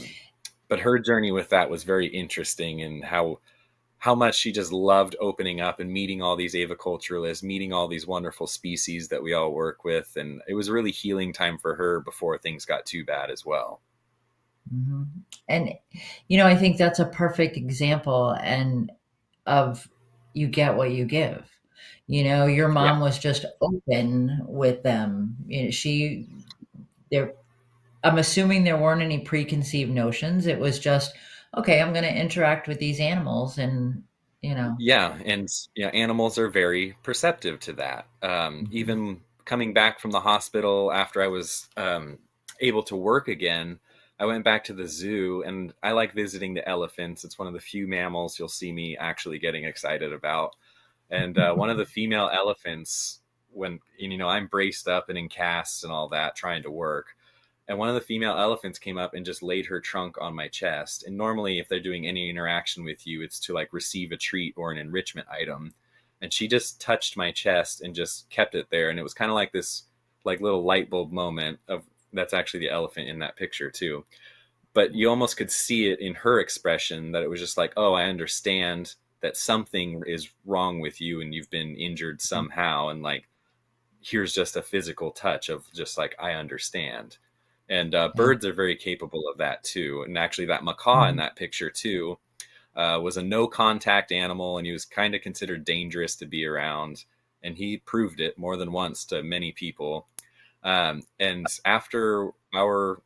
C: But her journey with that was very interesting, and how much she just loved opening up and meeting all these aviculturalists, meeting all these wonderful species that we all work with. And it was a really healing time for her before things got too bad as well.
A: Mhm. And I think that's a perfect example and of you get what you give. Your
C: Yeah.
A: mom was just open with them. There I'm assuming there weren't any preconceived notions. It was just, okay, I'm going to interact with these animals and, you know.
C: Yeah. And animals are very perceptive to that.
A: Mhm.
C: Even coming back from the hospital after I was able to work again, I went back to the zoo, and I like visiting the elephants. It's one of the few mammals you'll see me actually getting excited about. And one of the female elephants, when I'm braced up and in casts and all that, trying to work, and one of the female elephants came up and just laid her trunk on my chest. And normally, if they're doing any interaction with you, it's to like receive a treat or an enrichment item. And she just touched my chest and just kept it there. And it was kind of like this like little light bulb moment of that's actually the elephant in that picture too. But you almost could see it in her expression that it was just like, oh, I understand that something is wrong with you and you've been injured somehow. And like, here's just a physical touch of just like, I understand. And
A: Yeah.
C: birds are very capable of that too. And actually that macaw in
A: Mhm.
C: that picture too was a no contact animal, and he was kind of considered dangerous to be around. And he proved it more than once to many people. And after our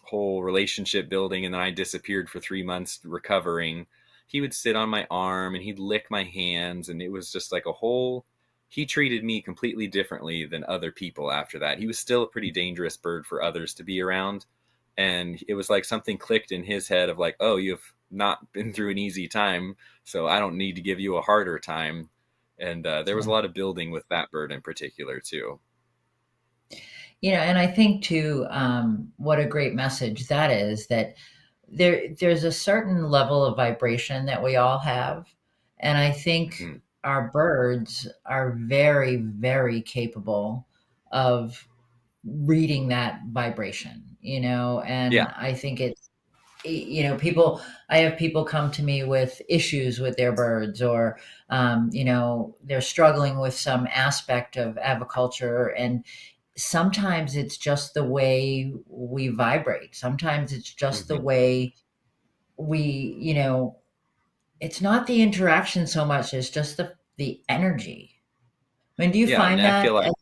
C: whole relationship building, and then I disappeared for 3 months recovering, he would sit on my arm and he'd lick my hands. And it was just like a whole, he treated me completely differently than other people after that. He was still a pretty dangerous bird for others to be around. And it was like something clicked in his head of like, oh, you've not been through an easy time, so I don't need to give you a harder time. And there was a
A: Yeah.
C: lot of building with that bird in particular too.
A: And I think too, what a great message that is, that there's a certain level of vibration that we all have. And I think
C: Hmm.
A: our birds are very, very capable of reading that vibration,
C: Yeah.
A: and I think it's, people, I have people come to me with issues with their birds, or, they're struggling with some aspect of aviculture. And sometimes it's just the way we vibrate. Sometimes it's just the
C: Hmm.
A: way we, it's not the interaction so much as just the energy. I mean, do you
C: Yeah. And
A: find
C: I feel
A: that?
C: like,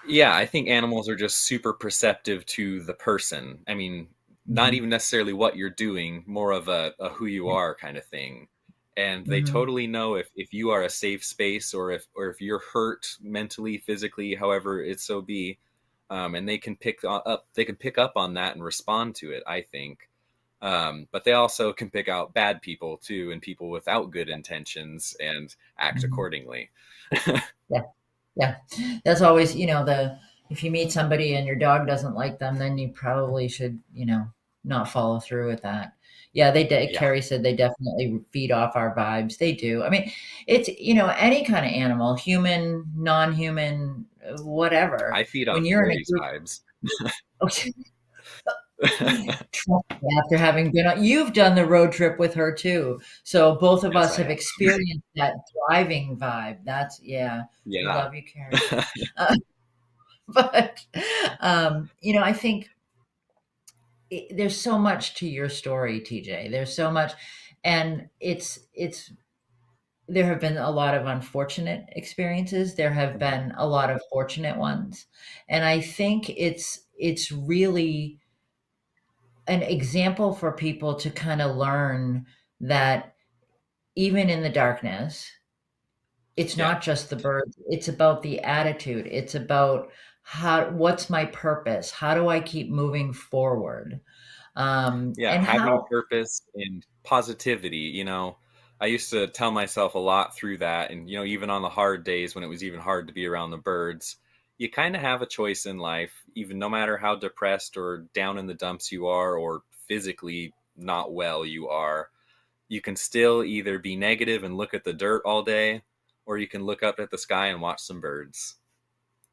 C: yeah, I think animals are just super perceptive to the person. I mean, not
A: Mhm.
C: even necessarily what you're doing, more of a who you are kind of thing. And they
A: Mhm.
C: totally know if you are a safe space, or if you're hurt mentally, physically, however it so be. And they can pick up on that and respond to it, I think. But they also can pick out bad people too, and people without good intentions, and act
A: Mhm.
C: accordingly.
A: Yeah. Yeah. That's always, if you meet somebody and your dog doesn't like them, then you probably should, not follow through with that. Yeah,
C: Yeah.
A: Carrie said they definitely feed off our vibes. They do. I mean, it's, any kind of animal, human, non-human, whatever.
C: I feed
A: When
C: off
A: you're in a
C: Lori's
A: group,
C: vibes.
A: trust me, after having been on, you've done the road trip with her too. So both of
C: Yes,
A: us
C: I
A: have
C: have.
A: experienced that driving vibe. That's, yeah, we
C: Yeah.
A: love you, Carrie. Uh, but I think there's so much to your story, TJ. There's so much, and it's there have been a lot of unfortunate experiences. There have been a lot of fortunate ones, and I think it's really an example for people to kind of learn that even in the darkness, it's
C: Yeah.
A: not just the birds. It's about the attitude. It's about what's my purpose? How do I keep moving forward?
C: Yeah.
A: And
C: Having
A: how,
C: purpose and positivity, I used to tell myself a lot through that. And, even on the hard days when it was even hard to be around the birds, you kind of have a choice in life, even no matter how depressed or down in the dumps you are, or physically not well you are. You can still either be negative and look at the dirt all day, or you can look up at the sky and watch some birds.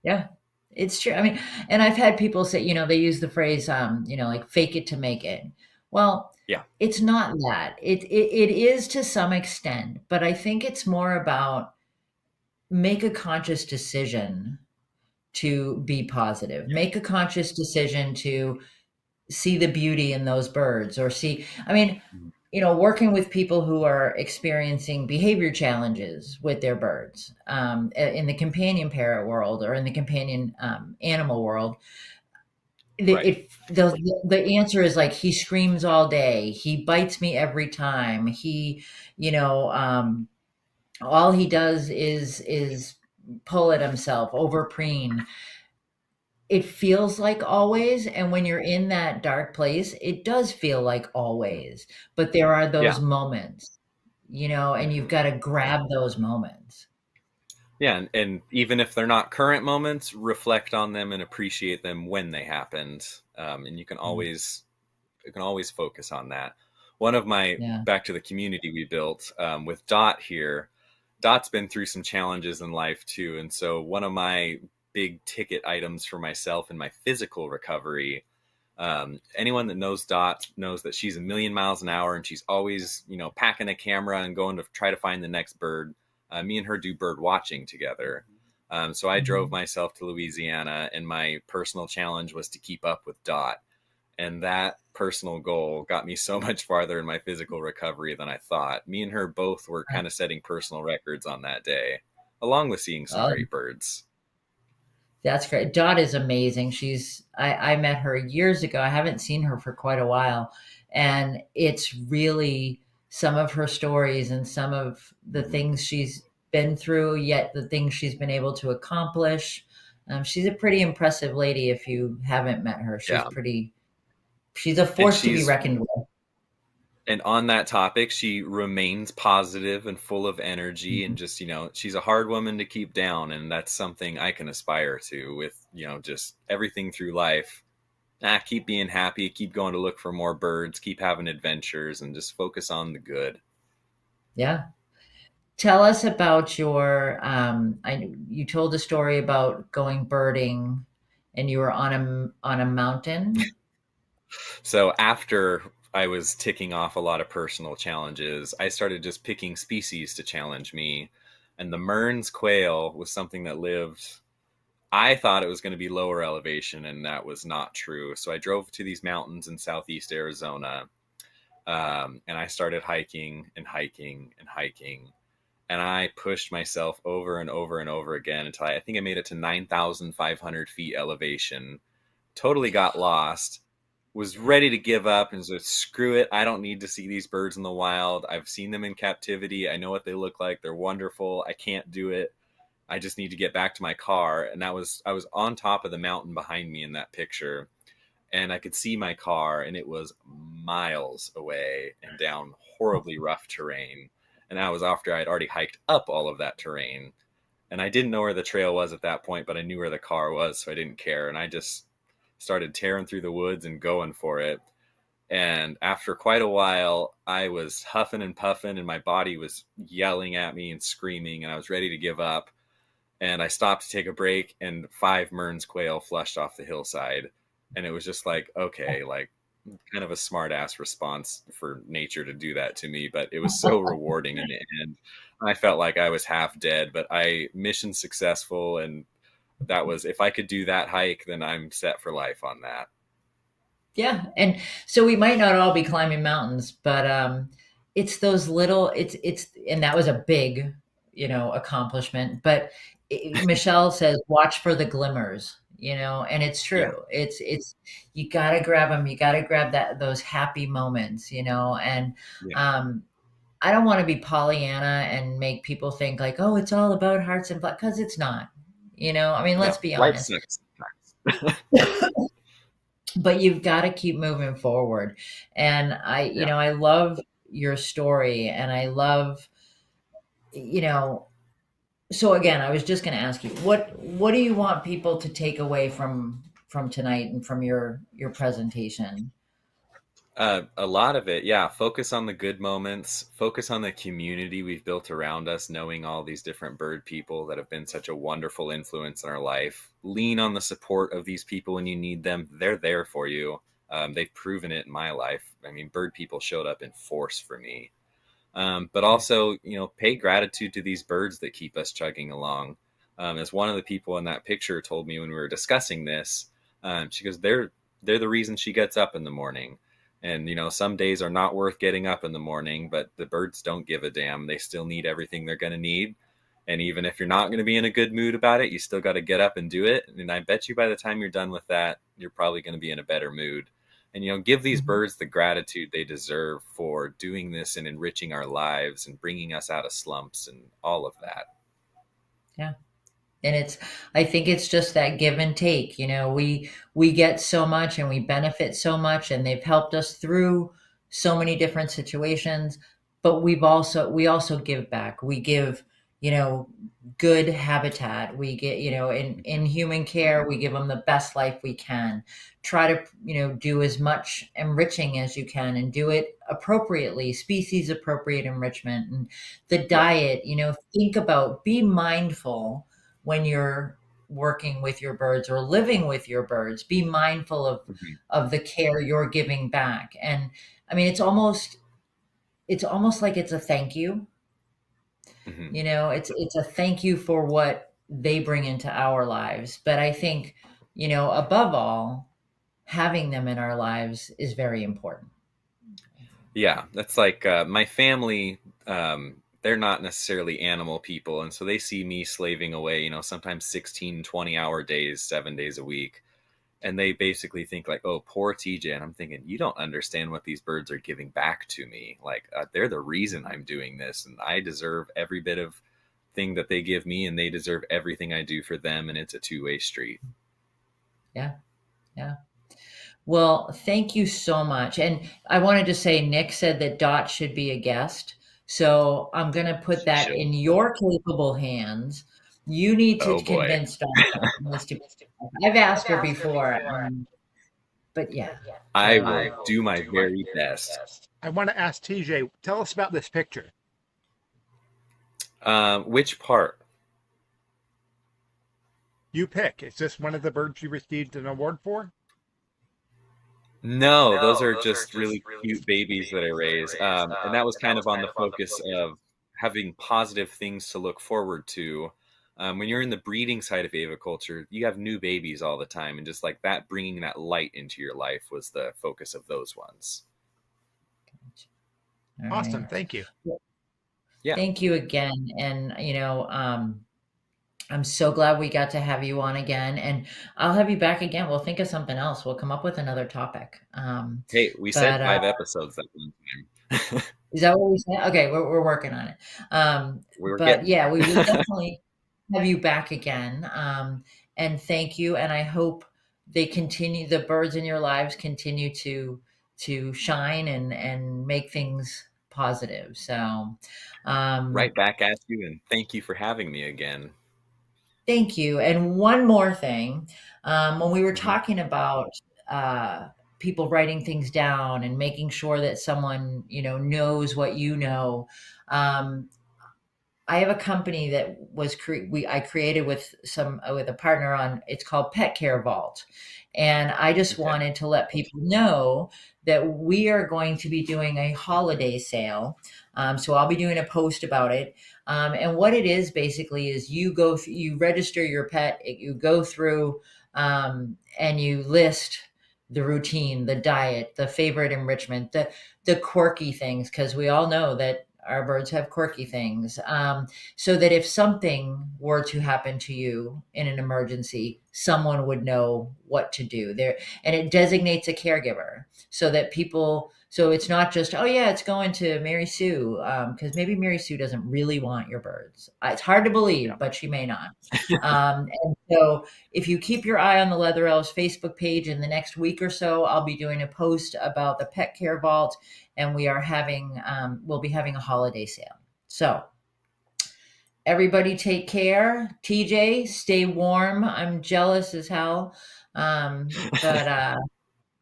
A: yeah, it's true. I mean, and I've had people say, they use the phrase, like fake it to make it. Well,
C: Yeah.
A: it's not that. It is to some extent, but I think it's more about make a conscious decision to be positive.
C: Yeah.
A: Make a conscious decision to see the beauty in those birds, or see, I mean,
C: Mhm.
A: working with people who are experiencing behavior challenges with their birds, in the companion parrot world or in the companion animal world,
C: Right.
A: the answer is like, he screams all day, he bites me every time, he, you know, all he does is pull at himself, over preen. it feels like always, and when you're in that dark place, it does feel like always, but there are
C: Yeah.
A: those moments, and you've
C: Hmm.
A: got to grab those moments.
C: Yeah, and even if they're not current moments, reflect on them and appreciate them when they happened. And
A: Mm,
C: you can always focus on that. One of my
A: yeah.
C: back to the community we built with Dot here. Dot's been through some challenges in life too, and so one of my big ticket items for myself in my physical recovery. Anyone that knows Dot knows that she's a million miles an hour and she's always, packing a camera and going to try to find the next bird. Me and her do bird watching together. So I drove
A: Mhm.
C: myself to Louisiana, and my personal challenge was to keep up with Dot. And that personal goal got me so much farther in my physical recovery than I thought. Me and her both were kind of setting personal records on that day, along with seeing some
A: Oh,
C: great birds.
A: that's great. Dot is amazing. I met her years ago. I haven't seen her for quite a while. And it's really some of her stories and some of the things she's been through, yet the things she's been able to accomplish. She's a pretty impressive lady if you haven't met her.
C: Yeah.
A: She's a
C: And
A: force to be
C: she's
A: reckoned with.
C: And on that topic, she remains positive and full of energy, and
A: Mhm.
C: just, she's a hard woman to keep down. And that's something I can aspire to with, just everything through life. Keep being happy, keep going to look for more birds, keep having adventures, and just focus on the good.
A: Yeah. Tell us about you told a story about going birding and you were on a mountain.
C: So after I was ticking off a lot of personal challenges, I started just picking species to challenge me. And the Mearns quail was something that lived, I thought it was going to be lower elevation, and that was not true. So I drove to these mountains in southeast Arizona, and I started hiking and hiking and hiking. And I pushed myself over and over and over again until I think I made it to 9,500 feet elevation. Totally got lost, was ready to give up and said, screw it. I don't need to see these birds in the wild. I've seen them in captivity. I know what they look like. They're wonderful. I can't do it. I just need to get back to my car. And I was on top of the mountain behind me in that picture, and I could see my car, and it was miles away and down horribly rough terrain. And that was after I'd already hiked up all of that terrain. And I didn't know where the trail was at that point, but I knew where the car was, so I didn't care. And I just started tearing through the woods and going for it. And after quite a while, I was huffing and puffing, and my body was yelling at me and screaming, and I was ready to give up. And I stopped to take a break, and 5 Mearns quail flushed off the hillside. And it was just like, okay, like kind of a smart ass response for nature to do that to me, but it was so rewarding in the end. I felt like I was half dead, but I mission successful, and that was, if I could do that hike, then I'm set for life on that.
A: Yeah, and so we might not all be climbing mountains, but it's those little it's and that was a big, accomplishment. But Michelle says, "Watch for the glimmers," and it's
C: Yeah.
A: true. It's you got to grab them. You got to grab those happy moments, and
C: Yeah.
A: um, I don't want to be Pollyanna and make people think like, "Oh, it's all about hearts and blood," because it's not. I mean, let's
C: No,
A: be
C: life
A: honest.
C: sucks.
A: But you've got to keep moving forward. And
C: Yeah.
A: I love your story, and I love, you know, so again, I was just going to ask you, what do you want people to take away from tonight and from your presentation?
C: A lot of it, yeah. Focus on the good moments. Focus on the community we've built around us, knowing all these different bird people that have been such a wonderful influence in our life. Lean on the support of these people when you need them. They're there for you. They've proven it in my life. I mean, bird people showed up in force for me. But also, pay gratitude to these birds that keep us chugging along. As one of the people in that picture told me when we were discussing this, she goes, they're the reason she gets up in the morning. And some days are not worth getting up in the morning, but the birds don't give a damn. They still need everything they're going to need. And even if you're not going to be in a good mood about it, you still got to get up and do it. And I bet you by the time you're done with that, you're probably going to be in a better mood. And give these
A: Mhm.
C: birds the gratitude they deserve for doing this and enriching our lives and bringing us out of slumps and all of that.
A: Yeah. And I think it's just that give and take. We get so much and we benefit so much, and they've helped us through so many different situations. But we also give back. We give, you know, good habitat. We get, in human care, we give them the best life we can. Try to, do as much enriching as you can, and do it appropriately, species appropriate enrichment. And the
C: Yeah.
A: diet, be mindful when you're working with your birds or living with your birds. Be mindful of
C: Mhm.
A: the care you're giving back. And I mean, it's almost like it's a thank you.
C: Mhm.
A: It's a thank you for what they bring into our lives. But I think, above all, having them in our lives is very important.
C: Yeah, that's like my family. They're not necessarily animal people, and so they see me slaving away, sometimes 16, 20-hour days, 7 days a week. And they basically think like, oh, poor TJ. And I'm thinking, you don't understand what these birds are giving back to me. Like, they're the reason I'm doing this, and I deserve every bit of thing that they give me, and they deserve everything I do for them. And it's a two-way street.
A: Yeah. Yeah. Well, thank you so much. And I wanted to say, Nick said that Dot should be a guest. So I'm going to put
C: She
A: that
C: should.
A: in your capable hands. You need to
C: Oh boy.
A: convince Dot that she needs to. I've asked her before, but yeah.
C: I
A: So
C: will do my very best.
B: I want to ask TJ, tell us about this picture.
C: Which part?
B: You pick. Is this one of the birds you received an award for?
C: No, those are just really cute babies that I raise. And that was kind of on the focus of having positive things to look forward to. When you're in the breeding side of aviculture, you have new babies all the time. And just like that, bringing that light into your life was the focus of those ones.
A: all
B: Awesome.
A: right.
B: Thank you.
C: Yeah.
A: Thank you again. And, I'm so glad we got to have you on again, and I'll have you back again. We'll think of something else. We'll come up with another topic.
C: Hey, we said
A: But
C: 5 episodes that one time.
A: is that what we said? Okay, we're working on it.
C: We were
A: But
C: getting
A: yeah, we will
C: there.
A: definitely have you back again. And thank you. And I hope the birds in your lives continue to shine and make things positive. So,
C: Right back at you, and thank you for having me again.
A: thank you. And one more thing, when we were
C: Mhm.
A: talking about uh, people writing things down and making sure that someone knows what you know, um, I have a company that I created with a partner on. It's called Pet Care Vault, and I just
C: Okay.
A: wanted to let people know that we are going to be doing a holiday sale. So I'll be doing a post about it. And what it is basically is you register your pet, you go through, and you list the routine, the diet, the favorite enrichment, the quirky things, because we all know that our birds have quirky things. So that if something were to happen to you in an emergency, someone would know what to do there. And it designates a caregiver so it's not just, oh yeah, it's going to Mary Sue. Because maybe Mary Sue doesn't really want your birds. It's hard to
B: Yeah.
A: believe, but she may not. And so if you keep your eye on the Leather Elves Facebook page, in the next week or so, I'll be doing a post about the Pet Care Vault, and we'll be having a holiday sale. So everybody take care. TJ, stay warm. I'm jealous as hell. But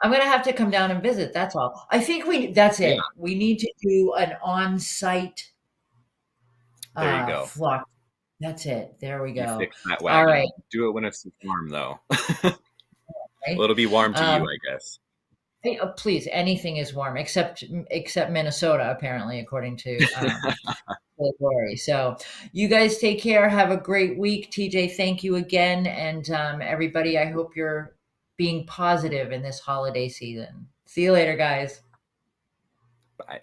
A: I'm gonna have to come down and visit. That's all. I think that's
C: Yeah,
A: it. We need to do an on-site
C: there you go.
A: flock. That's it. There we
C: You
A: go.
C: fix that
A: All right.
C: wagon. Do it when it's warm, though. Well,
A: Right.
C: it'll be warm to you, I guess.
A: Hey, please, anything is warm except Minnesota, apparently, according to Lori. So, you guys take care. Have a great week, TJ. Thank you again, and everybody. I hope you're being positive in this holiday season. See you later, guys.
C: Bye.